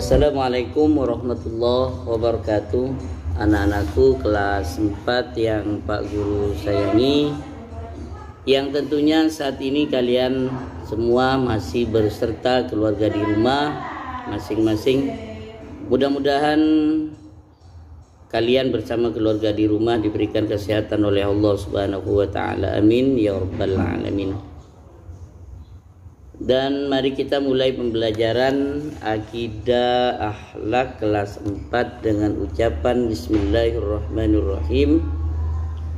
Assalamualaikum warahmatullahi wabarakatuh. Anak-anakku kelas 4 yang Pak Guru sayangi, yang tentunya saat ini kalian semua masih berserta keluarga di rumah masing-masing. Mudah-mudahan kalian bersama keluarga di rumah diberikan kesehatan oleh Allah Subhanahu wa taala. Amin ya rabbal alamin. Dan mari kita mulai pembelajaran akidah akhlak kelas 4 dengan ucapan Bismillahirrahmanirrahim,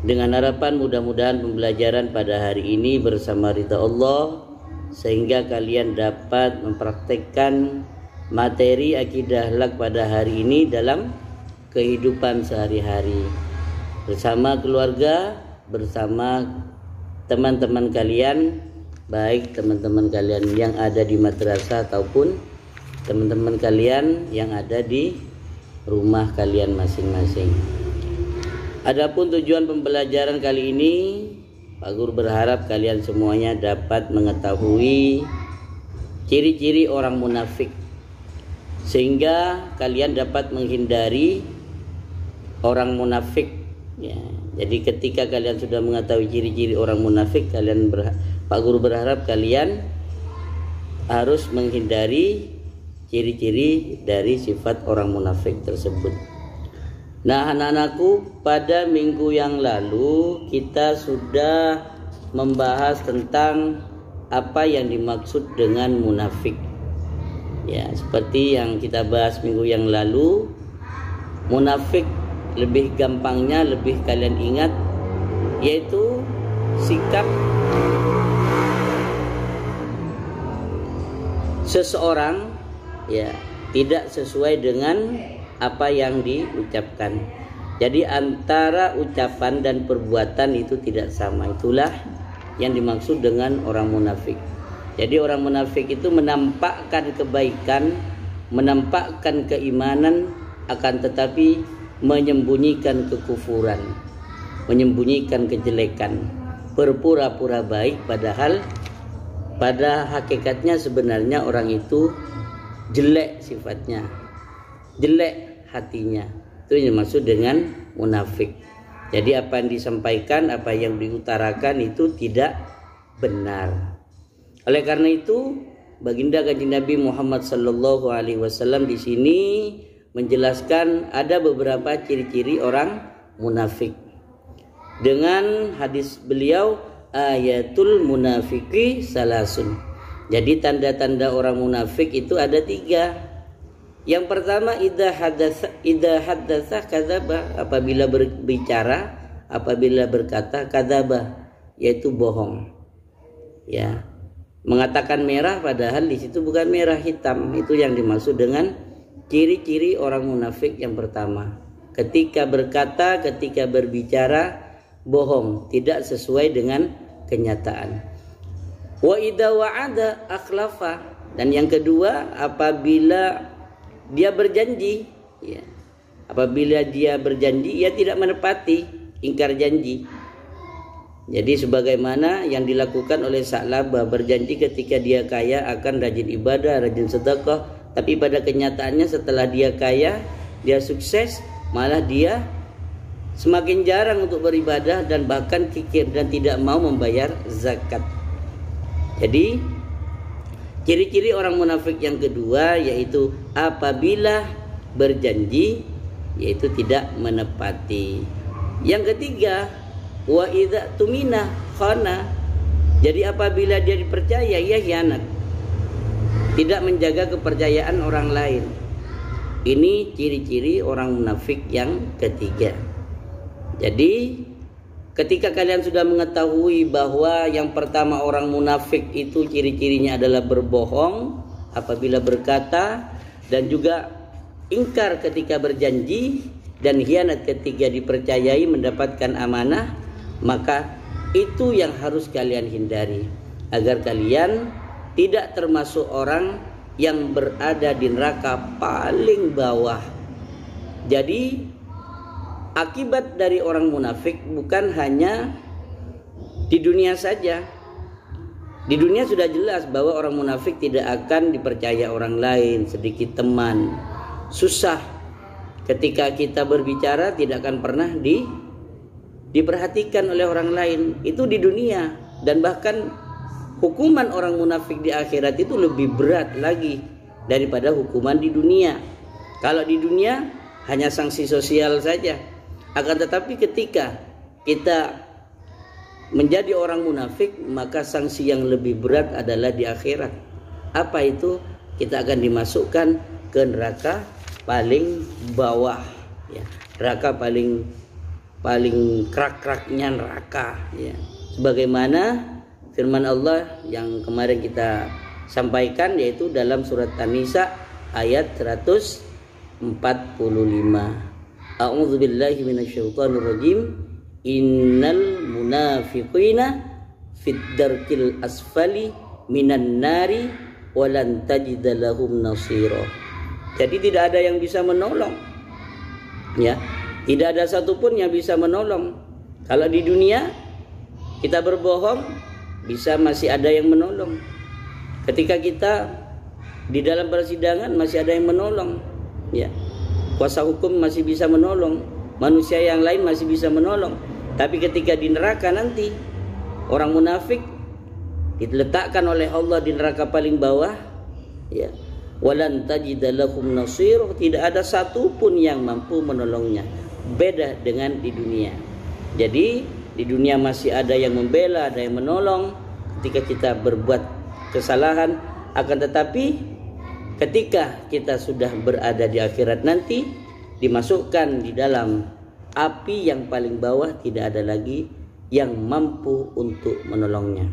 dengan harapan mudah-mudahan pembelajaran pada hari ini bersama ridha Allah sehingga kalian dapat mempraktekkan materi akidah akhlak pada hari ini dalam kehidupan sehari-hari bersama keluarga, bersama teman-teman kalian, baik teman-teman kalian yang ada di madrasah ataupun teman-teman kalian yang ada di rumah kalian masing-masing. Adapun tujuan pembelajaran kali ini, Pak Guru berharap kalian semuanya dapat mengetahui ciri-ciri orang munafik sehingga kalian dapat menghindari orang munafik ya. Jadi ketika kalian sudah mengetahui ciri-ciri orang munafik, Pak Guru berharap kalian harus menghindari ciri-ciri dari sifat orang munafik tersebut. Nah, anak-anakku, pada minggu yang lalu kita sudah membahas tentang apa yang dimaksud dengan munafik. Ya, seperti yang kita bahas minggu yang lalu, munafik lebih gampangnya, lebih kalian ingat, yaitu sikap seseorang ya tidak sesuai dengan apa yang diucapkan. Jadi antara ucapan dan perbuatan itu tidak sama. Itulah yang dimaksud dengan orang munafik. Jadi orang munafik itu menampakkan kebaikan, menampakkan keimanan, akan tetapi menyembunyikan kekufuran, menyembunyikan kejelekan, berpura-pura baik padahal pada hakikatnya sebenarnya orang itu jelek sifatnya, jelek hatinya. Itu yang dimaksud dengan munafik. Jadi apa yang disampaikan, apa yang diutarakan itu tidak benar. Oleh karena itu, baginda Kanjeng Nabi Muhammad sallallahu alaihi wasallam di sini menjelaskan ada beberapa ciri-ciri orang munafik. Dengan hadis beliau, ayatul munafiki salasun. Jadi tanda-tanda orang munafik itu ada 3. Yang pertama, idza haddatsa kadzaba, apabila berbicara, apabila berkata kadzaba, yaitu bohong. Ya, mengatakan merah padahal di situ bukan merah, hitam. Itu yang dimaksud dengan ciri-ciri orang munafik yang pertama. Ketika berkata, ketika berbicara bohong, tidak sesuai dengan kenyataan. Wa idza wa'ada akhlafa, dan yang kedua apabila dia berjanji ya. Apabila dia berjanji ia tidak menepati, ingkar janji. Jadi sebagaimana yang dilakukan oleh Sa'labah, berjanji ketika dia kaya akan rajin ibadah, rajin sedekah, tapi pada kenyataannya setelah dia kaya, dia sukses, malah dia semakin jarang untuk beribadah dan bahkan kikir dan tidak mau membayar zakat. Jadi ciri-ciri orang munafik yang kedua yaitu apabila berjanji yaitu tidak menepati. Yang ketiga, wa idza tumina khana. Jadi apabila dia dipercaya ia khianat, tidak menjaga kepercayaan orang lain. Ini ciri-ciri orang munafik yang ketiga. Jadi ketika kalian sudah mengetahui bahwa yang pertama orang munafik itu ciri-cirinya adalah berbohong apabila berkata, dan juga ingkar ketika berjanji, dan khianat ketika dipercayai mendapatkan amanah, maka itu yang harus kalian hindari agar kalian tidak termasuk orang yang berada di neraka paling bawah. Jadi akibat dari orang munafik bukan hanya di dunia saja, Di dunia sudah jelas bahwa orang munafik tidak akan dipercaya orang lain, sedikit teman, susah. Ketika kita berbicara tidak akan pernah diperhatikan oleh orang lain. Itu di dunia. Dan bahkan hukuman orang munafik di akhirat itu lebih berat lagi daripada hukuman di dunia. Kalau di dunia hanya sanksi sosial saja. Akan tetapi ketika kita menjadi orang munafik, maka sanksi yang lebih berat adalah di akhirat. Apa itu? Kita akan dimasukkan ke neraka paling bawah, ya. Neraka paling kerak-keraknya neraka, ya. Sebagaimana firman Allah yang kemarin kita sampaikan, yaitu dalam surat An-Nisa ayat 145. A'udzubillahi minasyaitonirrajim. Innal munafiqina fid darkil asfali minan nari walan tajida lahum nasira. Jadi tidak ada yang bisa menolong, ya, tidak ada satupun yang bisa menolong. Kalau di dunia kita berbohong, masih ada yang menolong. Ketika kita di dalam persidangan masih ada yang menolong, ya, kuasa hukum masih bisa menolong, manusia yang lain masih bisa menolong. Tapi ketika di neraka nanti, orang munafik diletakkan oleh Allah di neraka paling bawah, ya, walan tajida lahum nasir, tidak ada satupun yang mampu menolongnya. Beda dengan di dunia. Jadi di dunia masih ada yang membela, ada yang menolong ketika kita berbuat kesalahan. Akan tetapi ketika kita sudah berada di akhirat nanti, dimasukkan di dalam api yang paling bawah, tidak ada lagi yang mampu untuk menolongnya.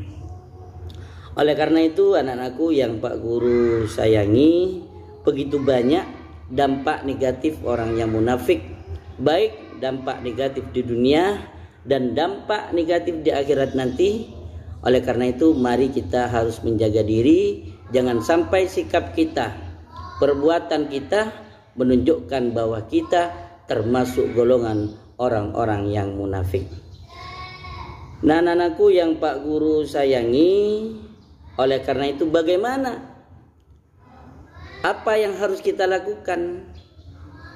Oleh karena itu, anak-anakku yang Pak Guru sayangi, begitu banyak dampak negatif orang yang munafik, baik dampak negatif di dunia dan dampak negatif di akhirat nanti. Oleh karena itu, mari kita harus menjaga diri, jangan sampai sikap kita, perbuatan kita menunjukkan bahwa kita termasuk golongan orang-orang yang munafik. Nah, anak-anakku yang Pak Guru sayangi, oleh karena itu bagaimana? Apa yang harus kita lakukan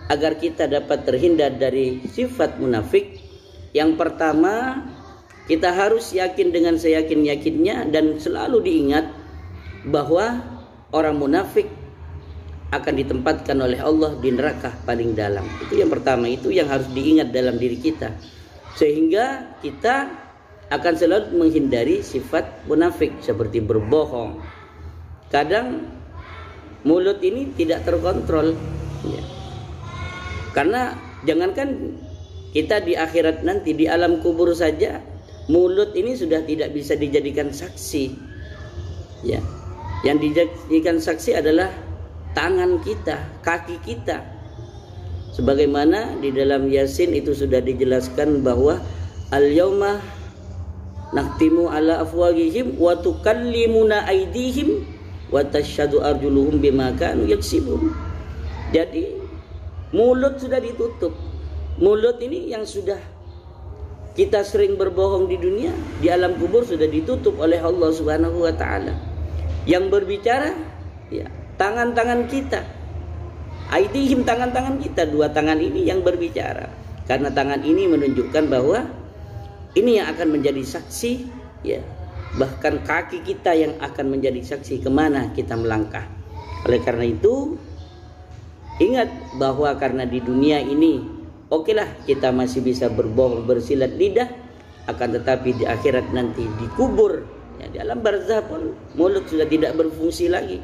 agar kita dapat terhindar dari sifat munafik? Yang pertama, kita harus yakin dengan seyakin-yakinnya dan selalu diingat bahwa orang munafik akan ditempatkan oleh Allah di neraka paling dalam. Itu yang pertama, itu yang harus diingat dalam diri kita, sehingga kita akan selalu menghindari sifat munafik seperti berbohong. Kadang mulut ini tidak terkontrol, ya. Karena jangankan kita di akhirat nanti, di alam kubur saja mulut ini sudah tidak bisa dijadikan saksi, ya. Yang dijadikan saksi adalah tangan kita, kaki kita. Sebagaimana di dalam Yasin itu sudah dijelaskan bahwa al-yauma naktimu ala afwahihim wa tukallimuna aydihim wa tashhadu arjuluhum bima kanu yaksibun. Jadi mulut sudah ditutup. Mulut ini yang sudah kita sering berbohong di dunia, di alam kubur sudah ditutup oleh Allah Subhanahu wa taala. Yang berbicara, ya, tangan-tangan kita, aidihim, tangan-tangan kita, dua tangan ini yang berbicara. Karena tangan ini menunjukkan bahwa ini yang akan menjadi saksi, ya. Bahkan kaki kita yang akan menjadi saksi kemana kita melangkah. Oleh karena itu, ingat bahwa karena di dunia ini, okelah kita masih bisa berbohong, bersilat lidah, akan tetapi di akhirat nanti dikubur, ya, di alam barzah pun mulut sudah tidak berfungsi lagi.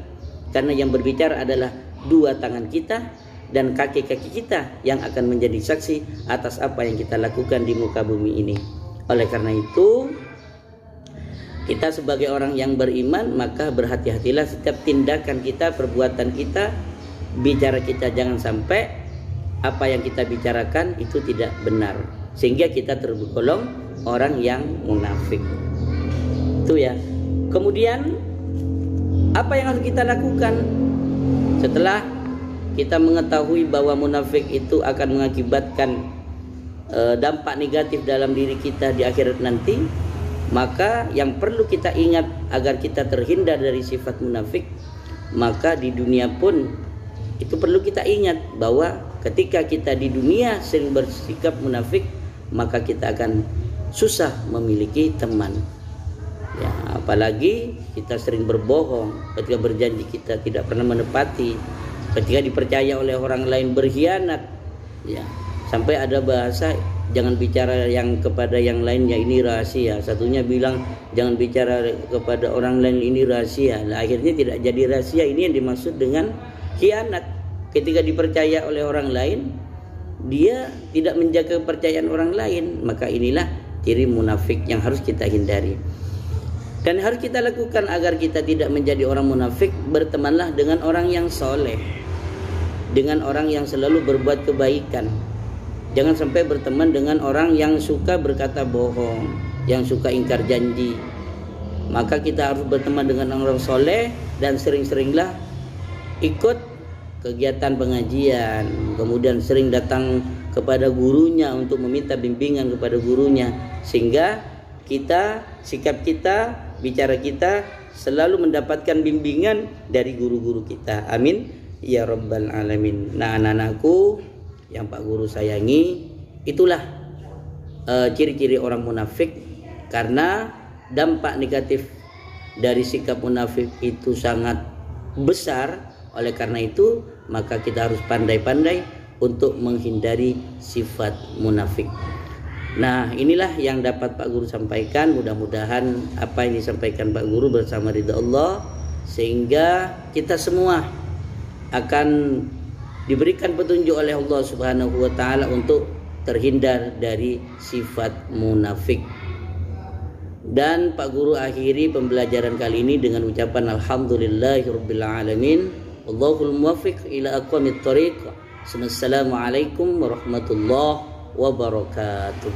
Karena yang berbicara adalah dua tangan kita dan kaki-kaki kita yang akan menjadi saksi atas apa yang kita lakukan di muka bumi ini. Oleh karena itu, kita sebagai orang yang beriman, maka berhati-hatilah setiap tindakan kita, perbuatan kita, bicara kita, jangan sampai apa yang kita bicarakan itu tidak benar, sehingga kita tergolong orang yang munafik. Itu ya. Kemudian apa yang harus kita lakukan setelah kita mengetahui bahwa munafik itu akan mengakibatkan dampak negatif dalam diri kita di akhirat nanti? Maka yang perlu kita ingat agar kita terhindar dari sifat munafik, maka di dunia pun itu perlu kita ingat bahwa ketika kita di dunia sering bersikap munafik, maka kita akan susah memiliki teman. Ya, apalagi kita sering berbohong, ketika berjanji kita tidak pernah menepati, ketika dipercaya oleh orang lain berkhianat. Ya, sampai ada bahasa jangan bicara yang kepada yang lainnya, ini rahasia. Satunya bilang jangan bicara kepada orang lain, ini rahasia. Nah, akhirnya tidak jadi rahasia. Ini yang dimaksud dengan khianat. Ketika dipercaya oleh orang lain, dia tidak menjaga kepercayaan orang lain, maka inilah ciri munafik yang harus kita hindari. Dan harus kita lakukan agar kita tidak menjadi orang munafik, bertemanlah dengan orang yang soleh, dengan orang yang selalu berbuat kebaikan. Jangan sampai berteman dengan orang yang suka berkata bohong, yang suka ingkar janji. Maka kita harus berteman dengan orang soleh dan sering-seringlah ikut kegiatan pengajian, kemudian sering datang kepada gurunya untuk meminta bimbingan kepada gurunya, sehingga kita, sikap kita, bicara kita selalu mendapatkan bimbingan dari guru-guru kita. Amin ya rabbal alamin. Nah, anak-anakku yang Pak Guru sayangi, itulah ciri-ciri orang munafik, karena dampak negatif dari sikap munafik itu sangat besar. Oleh karena itu, maka kita harus pandai-pandai untuk menghindari sifat munafik. Nah, inilah yang dapat Pak Guru sampaikan. Mudah-mudahan apa yang disampaikan Pak Guru bersama ridha Allah, sehingga kita semua akan diberikan petunjuk oleh Allah Subhanahu wa taala untuk terhindar dari sifat munafik. Dan Pak Guru akhiri pembelajaran kali ini dengan ucapan alhamdulillahirabbil alamin. Wallahul muwaffiq ila aqwamit thoriq. Assalamualaikum warahmatullahi wabarakatuh.